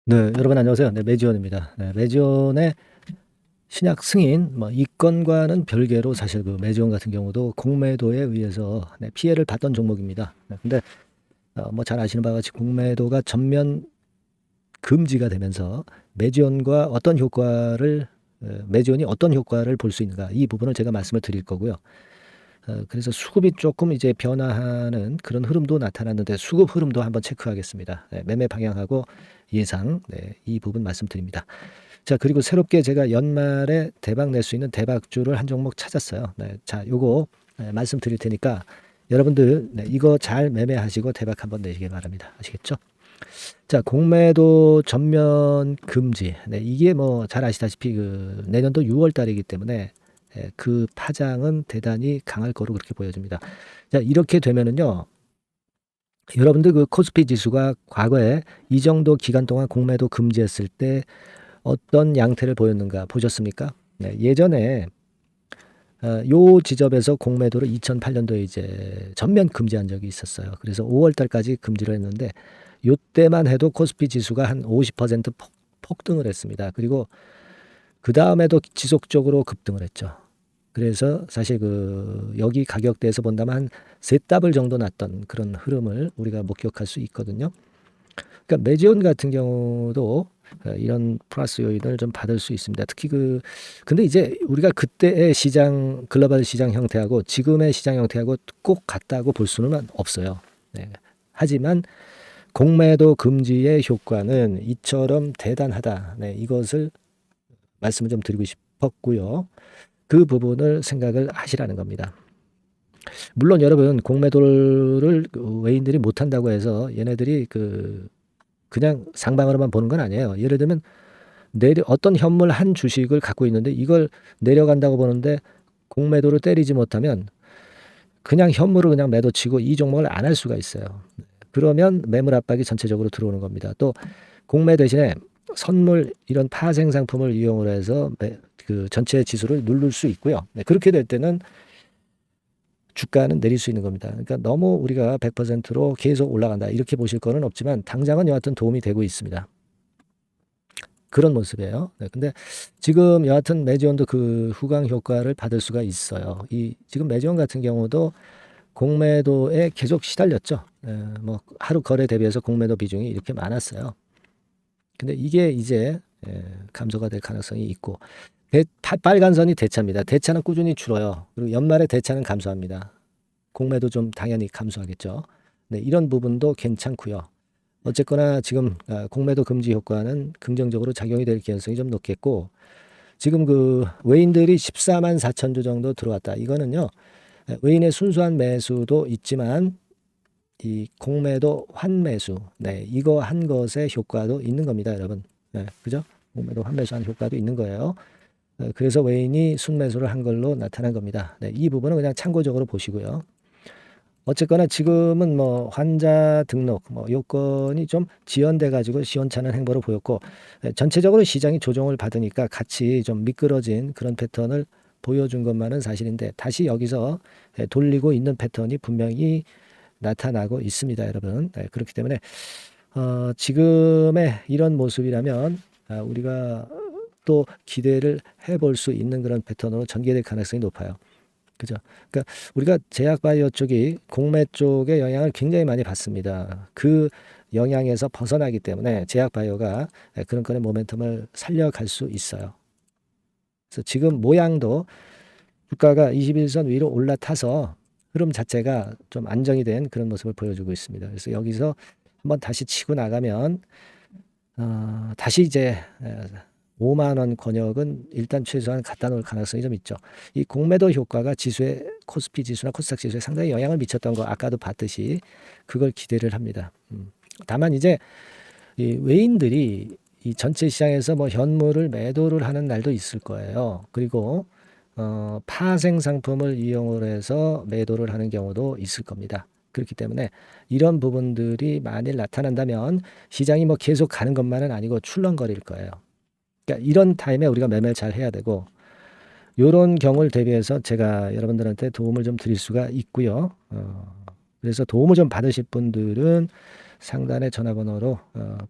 네, 여러분 안녕하세요. 네, 매지원입니다. 네, 매지원의 신약 승인, 이 건과는 별개로 사실 그 매지원 같은 경우도 공매도에 의해서 피해를 봤던 종목입니다. 근데 잘 아시는 바와 같이 공매도가 전면 금지가 되면서 매지원과 어떤 효과를 매지원이 어떤 효과를 볼 수 있는가 이 부분을 제가 말씀을 드릴 거고요. 그래서 수급이 조금 이제 변화하는 그런 흐름도 나타났는데 수급 흐름도 한번 체크하겠습니다. 네, 매매 방향하고 예상, 이 부분 말씀드립니다. 자, 그리고 새롭게 제가 연말에 대박 낼 수 있는 대박주를 한 종목 찾았어요. 네, 자, 요거 말씀드릴 테니까 여러분들 이거 잘 매매하시고 대박 한번 내시기 바랍니다. 아시겠죠? 자, 공매도 전면 금지. 네, 이게 뭐 잘 아시다시피 그 내년도 6월 달이기 때문에 그 파장은 대단히 강할 거로 그렇게 보여집니다. 자, 이렇게 되면은요. 여러분들 그 코스피 지수가 과거에 이 정도 기간 동안 공매도 금지했을 때 어떤 양태를 보였는가 보셨습니까? 네, 예전에 요 지점에서 공매도를 2008년도에 이제 전면 금지한 적이 있었어요. 그래서 5월 달까지 금지를 했는데 요때만 해도 코스피 지수가 한 50% 폭등을 했습니다. 그리고 그 다음에도 지속적으로 급등을 했죠. 그래서 사실 그 여기 가격대에서 본다면 한 세 더블 정도 났던 그런 흐름을 우리가 목격할 수 있거든요. 그러니까 매지온 같은 경우도 이런 플러스 요인을 좀 받을 수 있습니다. 특히 근데 이제 우리가 그때의 시장, 글로벌 시장 형태하고 지금의 시장 형태하고 꼭 같다고 볼 수는 없어요. 네. 하지만 공매도 금지의 효과는 이처럼 대단하다. 네, 이것을 말씀을 좀 드리고 싶었고요. 그 부분을 생각을 하시라는 겁니다. 물론 여러분 공매도를 외인들이 못한다고 해서 얘네들이 그냥 상방으로만 보는 건 아니에요. 예를 들면 어떤 현물 한 주식을 갖고 있는데 이걸 내려간다고 보는데 공매도를 때리지 못하면 그냥 현물을 그냥 매도치고 이 종목을 안 할 수가 있어요. 그러면 매물 압박이 전체적으로 들어오는 겁니다. 또 공매 대신에 선물 이런 파생 상품을 이용을 해서 그 전체 지수를 누를 수 있고요. 네, 그렇게 될 때는 주가는 내릴 수 있는 겁니다. 그러니까 너무 우리가 100%로 계속 올라간다 이렇게 보실 거는 없지만 당장은 여하튼 도움이 되고 있습니다. 그런 모습이에요. 네, 근데 지금 여하튼 매지원도 그 후광 효과를 받을 수가 있어요. 지금 매지원 같은 경우도 공매도에 계속 시달렸죠. 뭐 하루 거래 대비해서 공매도 비중이 이렇게 많았어요. 근데 이게 이제 감소가 될 가능성이 있고 빨간 선이 대차입니다. 대차는 꾸준히 줄어요. 그리고 연말에 대차는 감소합니다. 공매도 좀 당연히 감소하겠죠. 네, 이런 부분도 괜찮고요. 어쨌거나 지금 공매도 금지 효과는 긍정적으로 작용이 될 가능성이 좀 높겠고 지금 그 외인들이 14만 4천 주 정도 들어왔다. 이거는요. 외인의 순수한 매수도 있지만 이 공매도 환매수, 네, 이거 한 것의 효과도 있는 겁니다, 여러분. 네, 그죠? 공매도 환매수한 효과도 있는 거예요. 그래서 외인이 순매수를 한 걸로 나타난 겁니다. 네, 이 부분은 그냥 참고적으로 보시고요. 어쨌거나 지금은 뭐 환자 등록 요건이 좀 지연돼 가지고 시원찮은 행보를 보였고 전체적으로 시장이 조정을 받으니까 같이 좀 미끄러진 그런 패턴을 보여준 것만은 사실인데 다시 여기서 돌리고 있는 패턴이 분명히 나타나고 있습니다, 여러분. 네, 그렇기 때문에 지금의 이런 모습이라면 우리가 또 기대를 해볼 수 있는 그런 패턴으로 전개될 가능성이 높아요. 그죠? 그러니까 우리가 제약바이오 쪽이 공매 쪽의 영향을 굉장히 많이 받습니다. 그 영향에서 벗어나기 때문에 제약바이오가 그런 건의 모멘텀을 살려갈 수 있어요. 그래서 지금 모양도 주가가 21선 위로 올라타서 흐름 자체가 좀 안정이 된 그런 모습을 보여주고 있습니다. 그래서 여기서 한번 다시 치고 나가면 다시 이제 5만 원 권역은 일단 최소한 갖다 놓을 가능성이 좀 있죠. 이 공매도 효과가 지수에 코스피 지수나 코스닥 지수에 상당히 영향을 미쳤던 거 아까도 봤듯이 그걸 기대를 합니다. 다만 이제 이 외인들이 이 전체 시장에서 뭐 현물을 매도를 하는 날도 있을 거예요. 그리고 파생 상품을 이용을 해서 매도를 하는 경우도 있을 겁니다. 그렇기 때문에 이런 부분들이 만일 나타난다면 시장이 뭐 계속 가는 것만은 아니고 출렁거릴 거예요. 그러니까 이런 타임에 우리가 매매를 잘 해야 되고 이런 경우를 대비해서 제가 여러분들한테 도움을 좀 드릴 수가 있고요. 그래서 도움을 좀 받으실 분들은 상단의 전화번호로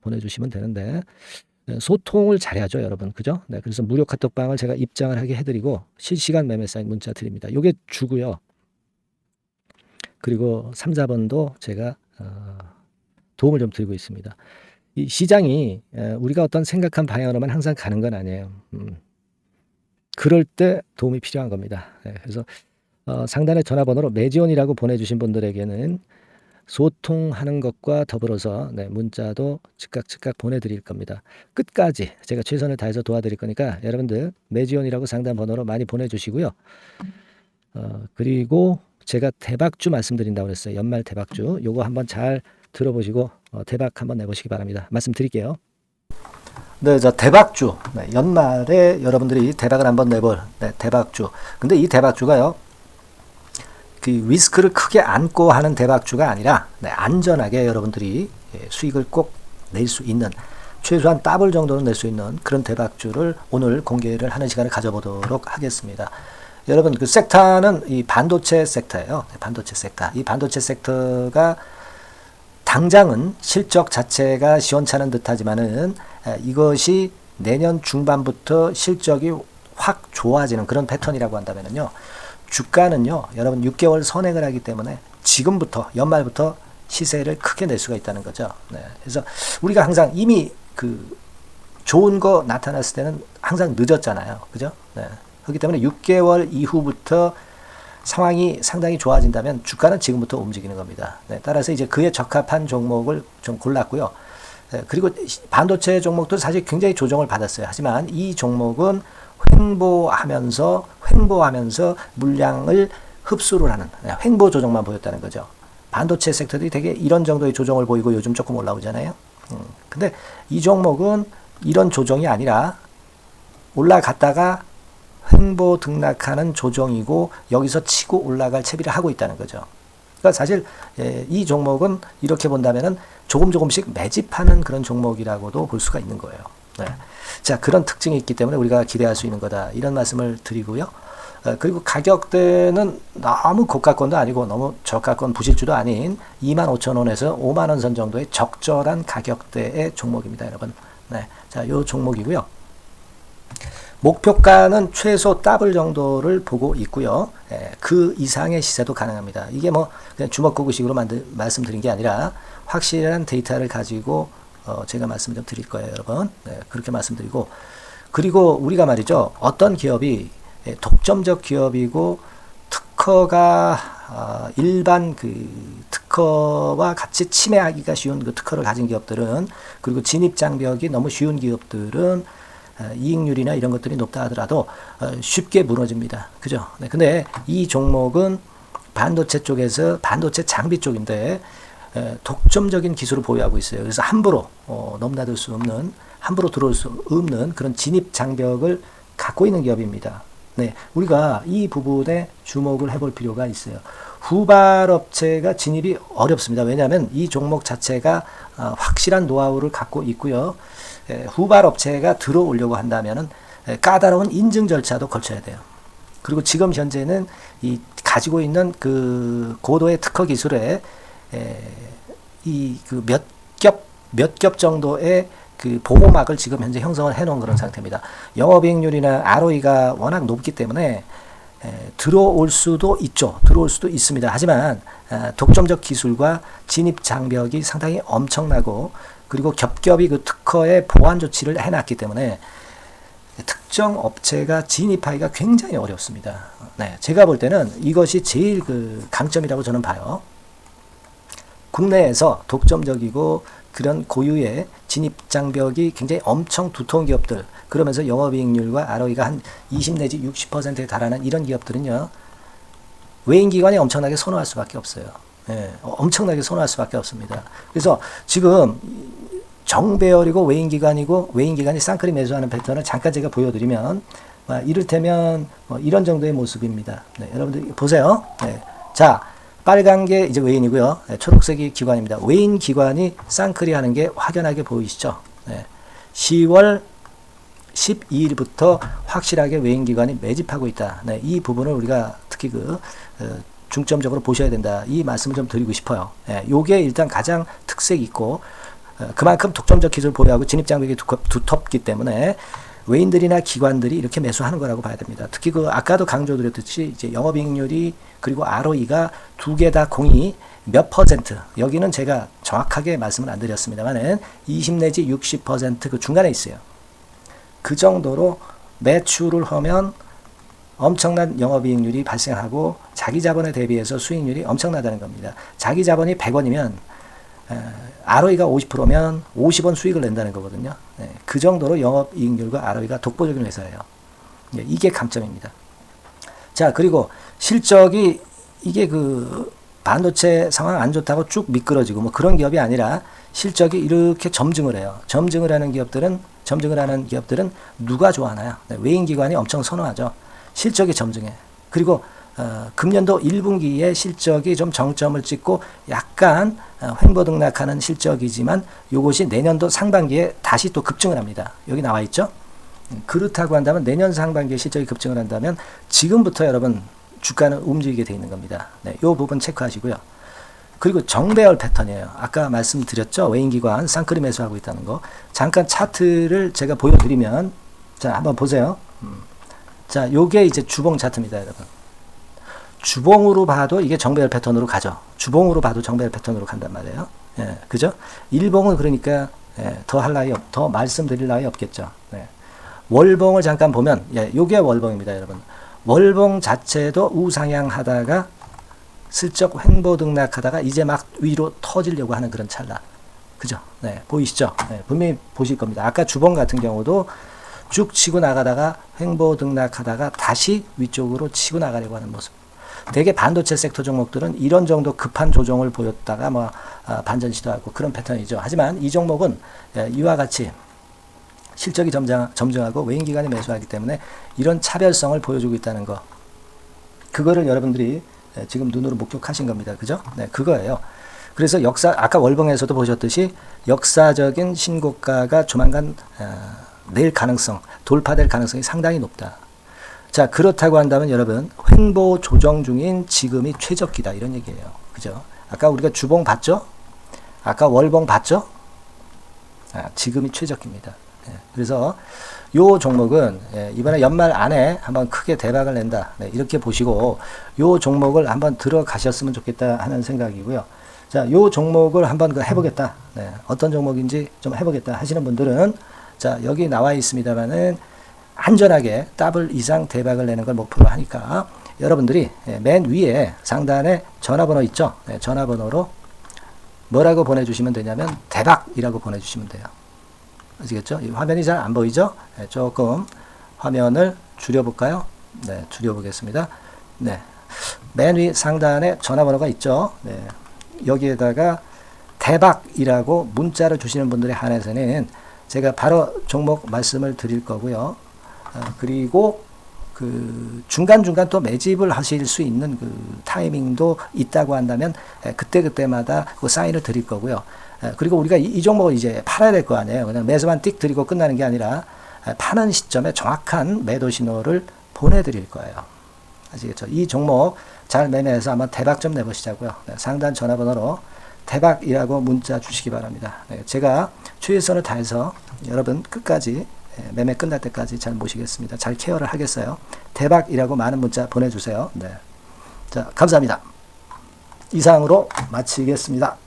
보내주시면 되는데 소통을 잘해야죠, 여러분. 그죠? 네, 그래서 무료 카톡방을 제가 입장을 하게 해드리고 실시간 매매 사인 문자 드립니다. 요게 주고요. 그리고 3, 4번도 제가 도움을 좀 드리고 있습니다. 이 시장이 우리가 어떤 생각한 방향으로만 항상 가는 건 아니에요. 그럴 때 도움이 필요한 겁니다. 네, 그래서 상단의 전화번호로 매지원이라고 보내주신 분들에게는 소통하는 것과 더불어서 문자도 즉각 보내드릴 겁니다. 끝까지 제가 최선을 다해서 도와드릴 거니까 여러분들 매지원이라고 상단 번호로 많이 보내주시고요. 그리고 제가 대박주 말씀드린다고 그랬어요. 연말 대박주. 요거 한번 잘 들어보시고 대박 한번 내보시기 바랍니다. 말씀드릴게요. 네, 저 대박주. 네, 연말에 여러분들이 대박을 한번 내볼 대박주. 근데 이 대박주가요. 그 리스크를 크게 안고 하는 대박주가 아니라 안전하게 여러분들이 수익을 꼭 낼 수 있는 최소한 더블 정도는 낼 수 있는 그런 대박주를 오늘 공개를 하는 시간을 가져보도록 하겠습니다. 여러분 그 섹터는 이 반도체 섹터예요. 반도체 섹터. 이 반도체 섹터가 당장은 실적 자체가 시원찮은 듯하지만은 이것이 내년 중반부터 실적이 확 좋아지는 그런 패턴이라고 한다면요. 주가는요, 여러분 6개월 선행을 하기 때문에 지금부터 연말부터 시세를 크게 낼 수가 있다는 거죠. 네. 그래서 우리가 항상 이미 그 좋은 거 나타났을 때는 항상 늦었잖아요. 그죠? 네. 그렇기 때문에 6개월 이후부터 상황이 상당히 좋아진다면 주가는 지금부터 움직이는 겁니다. 네. 따라서 이제 그에 적합한 종목을 좀 골랐고요. 네. 그리고 반도체 종목도 사실 굉장히 조정을 받았어요. 하지만 이 종목은 횡보하면서 물량을 흡수를 하는 횡보 조정만 보였다는 거죠. 반도체 섹터들이 되게 이런 정도의 조정을 보이고 요즘 조금 올라오잖아요. 근데 이 종목은 이런 조정이 아니라 올라갔다가 횡보 등락하는 조정이고 여기서 치고 올라갈 채비를 하고 있다는 거죠. 그러니까 사실 이 종목은 이렇게 본다면은 조금씩 매집하는 그런 종목이라고도 볼 수가 있는 거예요. 네. 자, 그런 특징이 있기 때문에 우리가 기대할 수 있는 거다. 이런 말씀을 드리고요. 그리고 가격대는 너무 고가권도 아니고 너무 저가권 부실주도 아닌 25,000원에서 50,000원 선 정도의 적절한 가격대의 종목입니다, 여러분. 네. 자, 요 종목이고요. 목표가는 최소 더블 정도를 보고 있고요. 그 이상의 시세도 가능합니다. 이게 뭐 그냥 주먹구구식으로 말씀드린 게 아니라 확실한 데이터를 가지고 제가 말씀 좀 드릴 거예요, 여러분. 네, 그렇게 말씀드리고 그리고 우리가 말이죠. 어떤 기업이 독점적 기업이고 특허가 일반 그 특허와 같이 침해하기가 쉬운 그 특허를 가진 기업들은 그리고 진입 장벽이 너무 쉬운 기업들은 이익률이나 이런 것들이 높다 하더라도 쉽게 무너집니다. 그죠? 네, 근데 이 종목은 반도체 쪽에서 반도체 장비 쪽인데 독점적인 기술을 보유하고 있어요. 그래서 함부로 넘나들 수 없는 함부로 들어올 수 없는 그런 진입 장벽을 갖고 있는 기업입니다. 네, 우리가 이 부분에 주목을 해볼 필요가 있어요. 후발업체가 진입이 어렵습니다. 왜냐하면 이 종목 자체가 확실한 노하우를 갖고 있고요. 후발업체가 들어오려고 한다면은 까다로운 인증 절차도 거쳐야 돼요. 그리고 지금 현재는 이 가지고 있는 그 고도의 특허 기술에 이 그 몇 겹 정도의 그 보호막을 지금 현재 형성을 해놓은 그런 상태입니다. 영업이익률이나 ROE가 워낙 높기 때문에 들어올 수도 있죠. 들어올 수도 있습니다. 하지만 독점적 기술과 진입 장벽이 상당히 엄청나고 그리고 겹겹이 그 특허의 보완 조치를 해놨기 때문에 특정 업체가 진입하기가 굉장히 어렵습니다. 네, 제가 볼 때는 이것이 제일 그 강점이라고 저는 봐요. 국내에서 독점적이고 그런 고유의 진입 장벽이 굉장히 엄청 두터운 기업들 그러면서 영업이익률과 ROE가 한 20 내지 60%에 달하는 이런 기업들은요. 외인기관이 엄청나게 선호할 수밖에 없어요. 예, 엄청나게 선호할 수밖에 없습니다. 그래서 지금 정배열이고 외인기관이 쌍끌이 매수하는 패턴을 잠깐 제가 보여드리면 이를테면 이런 정도의 모습입니다. 네, 여러분들 보세요. 네, 자 빨간 게 이제 외인이고요. 네, 초록색이 기관입니다. 외인 기관이 쌍끌이 하는 게 확연하게 보이시죠? 네, 10월 12일부터 확실하게 외인 기관이 매집하고 있다. 네, 이 부분을 우리가 특히 중점적으로 보셔야 된다. 이 말씀을 좀 드리고 싶어요. 예, 요게 일단 가장 특색이 있고 그만큼 독점적 기술을 보유하고 진입장벽이 두텁기 때문에 외인들이나 기관들이 이렇게 매수하는 거라고 봐야 됩니다. 특히 그 아까도 강조드렸듯이 이제 영업이익률이 그리고 ROE가 두 개 다 공이 몇 퍼센트, 여기는 제가 정확하게 말씀을 안 드렸습니다만은 20 내지 60% 그 중간에 있어요. 그 정도로 매출을 하면 엄청난 영업이익률이 발생하고 자기 자본에 대비해서 수익률이 엄청나다는 겁니다. 자기 자본이 100원이면 ROE가 50%면 50원 수익을 낸다는 거거든요. 그 정도로 영업이익률과 ROE가 독보적인 회사예요. 이게 강점입니다. 자, 그리고 실적이 이게 그 반도체 상황 안 좋다고 쭉 미끄러지고 뭐 그런 기업이 아니라 실적이 이렇게 점증을 해요. 점증을 하는 기업들은 누가 좋아하나요? 외인 기관이 엄청 선호하죠. 실적이 점증해. 그리고 금년도 1분기에 실적이 좀 정점을 찍고 약간 횡보등락하는 실적이지만 이것이 내년도 상반기에 다시 또 급증을 합니다. 여기 나와 있죠. 그렇다고 한다면 내년 상반기에 실적이 급증을 한다면 지금부터 여러분 주가는 움직이게 되어 있는 겁니다. 이 부분 체크하시고요. 그리고 정배열 패턴이에요. 아까 말씀드렸죠. 외인기관 쌍끌이 매수하고 있다는 거. 잠깐 차트를 제가 보여드리면 자 한번 보세요. 자, 요게 이제 주봉 차트입니다, 여러분. 주봉으로 봐도 이게 정배열 패턴으로 가죠. 주봉으로 봐도 정배열 패턴으로 간단 말이에요. 예, 그죠? 일봉은 그러니까 더 할 나위 더 말씀드릴 나위 없겠죠. 월봉을 잠깐 보면 요게 월봉입니다, 여러분. 월봉 자체도 우상향하다가 슬쩍 횡보등락하다가 이제 막 위로 터지려고 하는 그런 찰나. 그죠? 보이시죠? 분명히 보실 겁니다. 아까 주봉 같은 경우도 쭉 치고 나가다가 횡보등락하다가 다시 위쪽으로 치고 나가려고 하는 모습. 대개 반도체 섹터 종목들은 이런 정도 급한 조정을 보였다가 뭐 반전 시도하고 그런 패턴이죠. 하지만 이 종목은 이와 같이 실적이 점증하고 외인기관이 매수하기 때문에 이런 차별성을 보여주고 있다는 거. 그거를 여러분들이 지금 눈으로 목격하신 겁니다. 그죠? 그거예요. 그래서 아까 월봉에서도 보셨듯이 역사적인 신고가가 조만간 낼 가능성, 돌파될 가능성이 상당히 높다. 자, 그렇다고 한다면 여러분, 횡보 조정 중인 지금이 최적기다. 이런 얘기예요. 그죠? 아까 우리가 주봉 봤죠? 아까 월봉 봤죠? 지금이 최적기입니다. 그래서 요 종목은 이번에 연말 안에 한번 크게 대박을 낸다. 이렇게 보시고 요 종목을 한번 들어가셨으면 좋겠다 하는 생각이고요. 자, 요 종목을 한번 해보겠다. 어떤 종목인지 좀 해보겠다 하시는 분들은 자, 여기 나와 있습니다만은 안전하게 더블 이상 대박을 내는 걸 목표로 하니까 여러분들이 맨 위에 상단에 전화번호 있죠? 전화번호로 뭐라고 보내주시면 되냐면 대박이라고 보내주시면 돼요. 아시겠죠? 이 화면이 잘 안 보이죠? 조금 화면을 줄여볼까요? 줄여보겠습니다. 맨 위 상단에 전화번호가 있죠? 여기에다가 대박이라고 문자를 주시는 분들에 한해서는 제가 바로 종목 말씀을 드릴 거고요. 그리고 그 중간중간 또 매집을 하실 수 있는 그 타이밍도 있다고 한다면 그때그때마다 그 사인을 드릴 거고요. 그리고 우리가 이 종목을 이제 팔아야 될 거 아니에요. 그냥 매수만 띡 드리고 끝나는 게 아니라 파는 시점에 정확한 매도 신호를 보내드릴 거예요. 아시겠죠? 이 종목 잘 매매해서 한번 대박 좀 내보시자고요. 상단 전화번호로 대박이라고 문자 주시기 바랍니다. 제가 최선을 다해서 여러분 끝까지 매매 끝날 때까지 잘 모시겠습니다. 잘 케어를 하겠어요. 대박이라고 많은 문자 보내주세요. 자, 감사합니다. 이상으로 마치겠습니다.